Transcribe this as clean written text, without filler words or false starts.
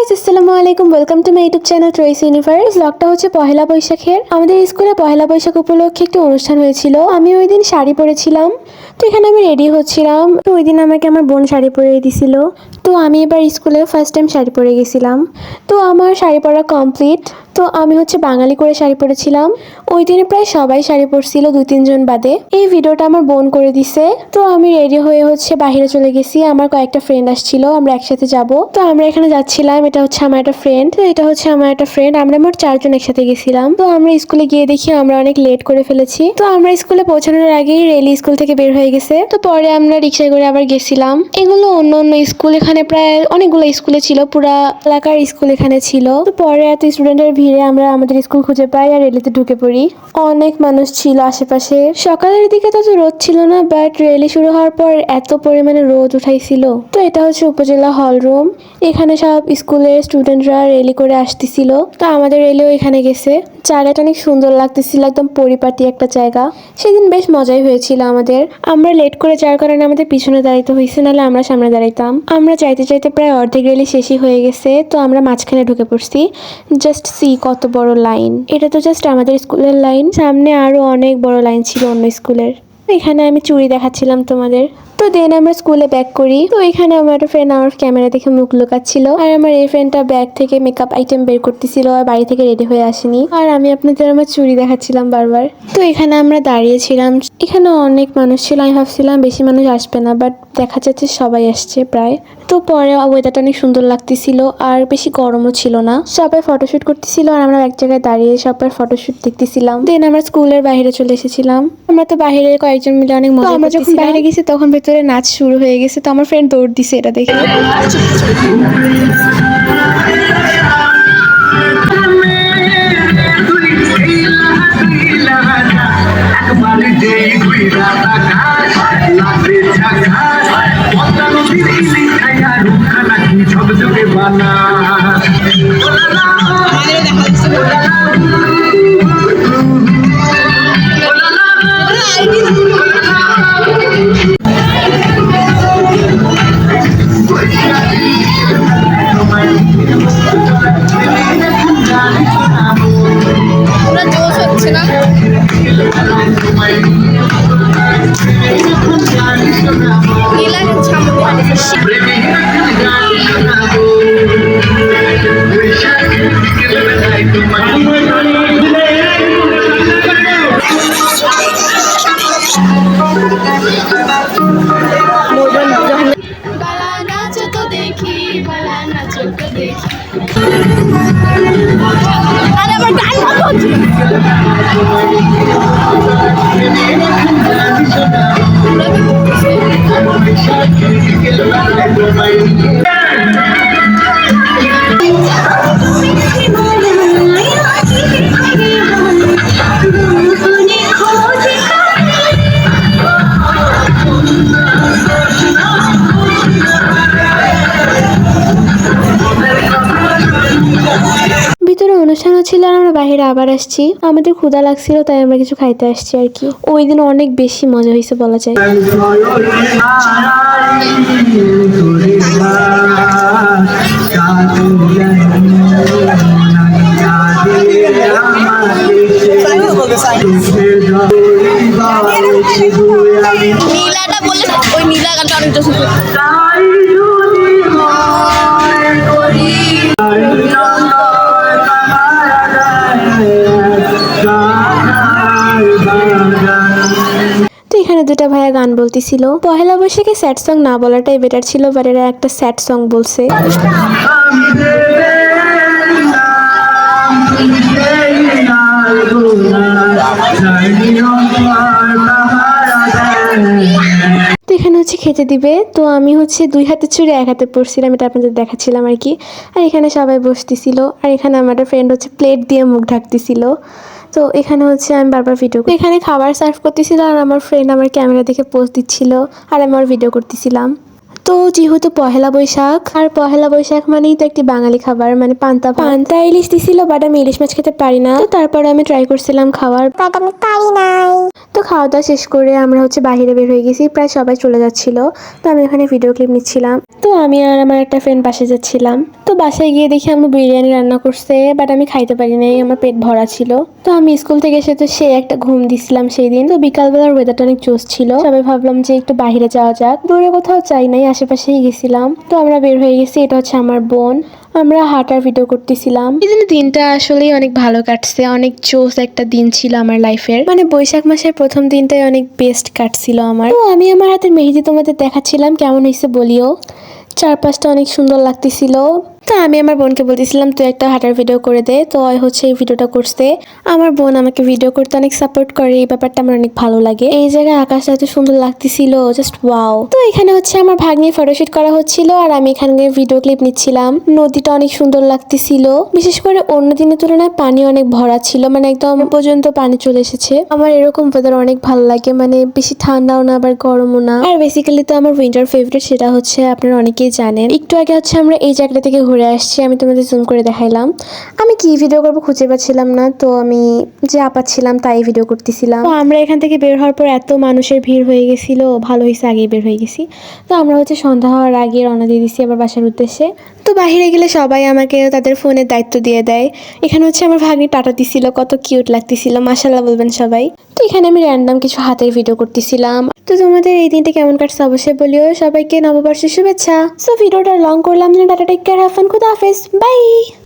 Guys, আসসালামু আলাইকুম। Welcome to my YouTube channel Troy's universe. ব্লগটা হচ্ছে পহেলা বৈশাখের। আমাদের স্কুলে পহেলা বৈশাখ উপলক্ষে একটি অনুষ্ঠান হয়েছিল। আমি ওই দিন শাড়ি পরেছিলাম, তো এখানে আমি রেডি হচ্ছিলাম। তো ওই দিন আমাকে আমার বোন শাড়ি পরিয়ে দিছিল। তো আমি এবার স্কুলে ফার্স্ট টাইম শাড়ি পরে গেছিলাম। তো আমার শাড়ি পরা কমপ্লিট। তো আমি হচ্ছে বাঙালি করে শাড়ি পরেছিলাম। ওই দিনে প্রায় সবাই শাড়ি পরছিল, 2-3 জন বাদে। এই ভিডিওটা আমার বোন করে দিছে। তো আমি রেডি হয়ে হচ্ছে বাইরে চলে গেছি। আমার কয়েকটা ফ্রেন্ড আসছিল, আমরা একসাথে যাব। তো আমরা এখানে যাচ্ছিলাম। এটা হচ্ছে আমার একটা ফ্রেন্ড, এটা হচ্ছে আমার একটা ফ্রেন্ড। আমরা মোট 4 জন একসাথে গেছিলাম। তো আমরা স্কুলে গিয়ে দেখি আমরা অনেক লেট করে ফেলেছি। তো আমরা স্কুলে পৌঁছানোর আগেই রেলি স্কুল থেকে বের হয়ে গেছে। তো পরে আমরা রিক্সায় করে আবার গেছিলাম। এগুলো অন্য অন্য স্কুল, এখানে প্রায় অনেকগুলো স্কুলে ছিল, পুরা এলাকার স্কুল এখানে ছিল। তো পরে এত স্টুডেন্টের ভিড়ে আমরা আমাদের স্কুল খুঁজে পাই আর রেলিতে ঢুকে পড়ি। অনেক মানুষ ছিল আশেপাশে। সকালের দিকে তো রোদ ছিল না, বাট রেলি শুরু হওয়ার পর এত পরিমাণে রোদ উঠাইছিল। তো এটা হচ্ছে উপজেলা হল রুম। এখানে সব স্কুলের স্টুডেন্টরা রেলি করে আসতেছিল। তো আমাদের রেলিও এখানে গেছে। জায়গাটা অনেক সুন্দর লাগতেছিল, একদম পরিপাটি একটা জায়গা। সেদিন বেশ মজাই হয়েছিল আমাদের। আমরা লেট করে যাওয়ার কারণে আমাদের পিছনে দাঁড়াইতে হয়েছে, নাহলে আমরা সামনে দাঁড়াইতাম। আমরা চাইতে চাইতে প্রায় অর্ধেক রেলি শেষই হয়ে গেছে। তো আমরা মাঝখানে ঢুকে পড়ছি। জাস্ট সি কত বড় লাইন। এটা তো জাস্ট আমাদের স্কুলের লাইন, সামনে আরো অনেক বড় লাইন ছিল অন্য স্কুলের। এখানে আমি চুড়ি দেখাচ্ছিলাম তোমাদের। তো দেন আমরা স্কুলে ব্যাক করি। তো এখানে আমার একটা ফ্রেন্ড আমার ক্যামেরা দেখে মুখ লুকাচ্ছিল, আর আমার এই ফ্রেন্ডটা ব্যাগ থেকে মেকআপ আইটেম বের করতেছিল, আর বাড়ি থেকে রেডি হয়ে আসেনি। আর আমি আপনাদের আমার চুড়ি দেখাচ্ছিলাম বারবার। তো এখানে আমরা দাঁড়িয়েছিলাম। এখানে অনেক মানুষ ছিল, আমি ভাবছিলাম বেশি মানুষ আসবে না, বাট দেখা যাচ্ছে সবাই আসছে প্রায়। তো পরে ওয়েদারটা অনেক সুন্দর লাগতেছিল, আর বেশি গরমও ছিল না। সবাই ফটোশুট করতেছিল, আর আমরা এক জায়গায় দাঁড়িয়ে সবাই ফটোশুট দেখতেছিলাম। দেন আমরা স্কুলের বাইরে চলে এসেছিলাম। আমরা তো বাইরে কয়েকজন মিলে অনেক মজা করতেছিলাম। আমরা যখন বাইরে গেছি তখন ভেতরে নাচ শুরু হয়ে গেছে। তো আমার ফ্রেন্ড দৌড় দিছে এটা দেখে। ভিতরে অনুষ্ঠানও ছিল, আর আমরা বাইরে আবার আসছি। আমাদের ক্ষুধা লাগছিল, তাই আমরা কিছু খাইতে আসছি আর কি। ওই দিন অনেক বেশি মজা হয়েছে বলা যায়। নীলাটা বললে ওই নীলা গানটা অনেক জোশ। এখানে দুটা ভাইয়া গান বলতেছিল। পহেলা বৈশাখে স্যাড সং না বলাটাই বেটার ছিল, বাট এরা একটা স্যাড সং বলছে। তো এখানে হচ্ছে খেতে দিবে। তো আমি হচ্ছে 2 হাতে চুড়ি 1 হাতে পড়ছিলাম, এটা আপনাদের দেখাচ্ছিলাম আর কি। আর এখানে সবাই বসতেছিল, আর এখানে আমার একটা ফ্রেন্ড হচ্ছে প্লেট দিয়ে মুখ ঢাকতেছিল। তো এখানে হচ্ছে আমি বারবার ভিডিও, এখানে খাবার সার্ভ করতেছিল, আর আমার ফ্রেন্ড আমার ক্যামেরা দেখে পোজ দিচ্ছিল, আর আমি আমার ভিডিও করতেছিলাম। তো যেহেতু পহেলা বৈশাখ, আর পহেলা বৈশাখ মানেই তো একটি বাঙালি খাবার, মানে পান্তা ইলিশ দিছিল, বাট আমি ইলিশ মাছ খেতে পারি না। তো তারপরে আমি ট্রাই করছিলাম খাওয়ার, বাট আমি পারি নাই। তো খাওয়া দাওয়া শেষ করে আমরা হচ্ছে বাইরে বের হয়ে গেছি, প্রায় সবাই চলে যাচ্ছিল। তো আমি এখানে ভিডিও ক্লিপ নিচ্ছিলাম। তো আমি আর আমার একটা ফ্রেন্ড বাসে যাচ্ছিলাম। তো বাসায় গিয়ে দেখি আম্মু বিরিয়ানি রান্না করছে, বাট আমি খাইতে পারি নাই, আমার পেট ভরা ছিল। তো আমি স্কুল থেকে এসে তো সে একটা ঘুম দিছিলাম সেই দিন। তো বিকালবেলার ওয়েদারটা অনেক জোস ছিল, সবাই ভাবলাম যে একটু বাইরে যাওয়া যাক। দূরে কোথাও চাই নাই, আশেপাশেই গেছিলাম। তো আমরা বের হয়ে গেছি, এটা হচ্ছে আমার বোন। আমরা হাঁটার ভিডিও করতেছিলাম। এই দিনটা আসলেই অনেক ভালো কাটছে, অনেক জোস একটা দিন ছিল আমার লাইফের। মানে বৈশাখ মাসের প্রথম দিনটাই অনেক বেস্ট কাটছিল আমার। তো আমি আমার হাতের মেহেদি তোমাদের দেখাচ্ছিলাম, কেমন হয়েছে বলিও। চারপাশটা অনেক সুন্দর লাগতেছিল। তো আমি আমার বোনকে বলতেছিলাম তুই একটা হাঁটার ভিডিও করে দে, তো হচ্ছে এই ভিডিওটা করছে। আমার বোন আমাকে ভিডিও করতে অনেক সাপোর্ট করে, এই ব্যাপারটা আমার অনেক ভালো লাগে। এই জায়গায় আকাশটা এত সুন্দর লাগতেছিল, জাস্ট ওয়াও। তো এখানে হচ্ছে আমার ভাগ্নির ফটোশুট করা হচ্ছিল, আর আমি এখানে ভিডিও ক্লিপ নিচ্ছিলাম। নদীটা অনেক সুন্দর লাগতেছিল, বিশেষ করে অন্য দিনের তুলনায় পানি অনেক ভরা ছিল, মানে একদম পর্যন্ত পানি চলে এসেছে। আমার এরকম ওয়েদার অনেক ভালো লাগে, মানে বেশি ঠান্ডাও না আবার গরমও না। আর বেসিক্যালি তো আমার উইন্টার ফেভারিট, সেটা হচ্ছে আপনারা অনেকেই জানেন। একটু আগে হচ্ছে আমরা এই জায়গাটা থেকে ঘুরে আসছি, আমি তোমাদের জুম করে দেখাইলাম। আমি কি ভিডিও করবো খুঁজে পাচ্ছিলাম না, তো আমি যে আপাচ্ছিলাম তাই ভিডিও করতেছিলাম। তো আমরা এখান থেকে বের হওয়ার পর এত মানুষের ভিড় হয়ে গেছিল, ভালো হয়েছে আগেই বের হয়ে গেছি। তো আমরা হচ্ছে সন্ধ্যা হওয়ার আগে রওনা দিয়ে দিচ্ছি আবার বাসার উদ্দেশ্যে। তো বাহিরে গেলে সবাই আমাকে তাদের ফোনের দায়িত্ব দিয়ে দেয়। এখানে হচ্ছে আমার ভাগ্নি টাটা দিছিল, কত কিউট লাগতেছিল, মাশাআল্লাহ বলবেন সবাই। তো এখানে আমি র্যান্ডম কিছু হাতের ভিডিও করতেছিলাম। তো তোমাদের এই দিনটা কেমন কাটছে অবশ্যই বলিও। সবাইকে নববর্ষের শুভেচ্ছা। সো ভিডিওটা লং করলাম না, tata, take care, have fun, খুদা হাফেজ, বাই।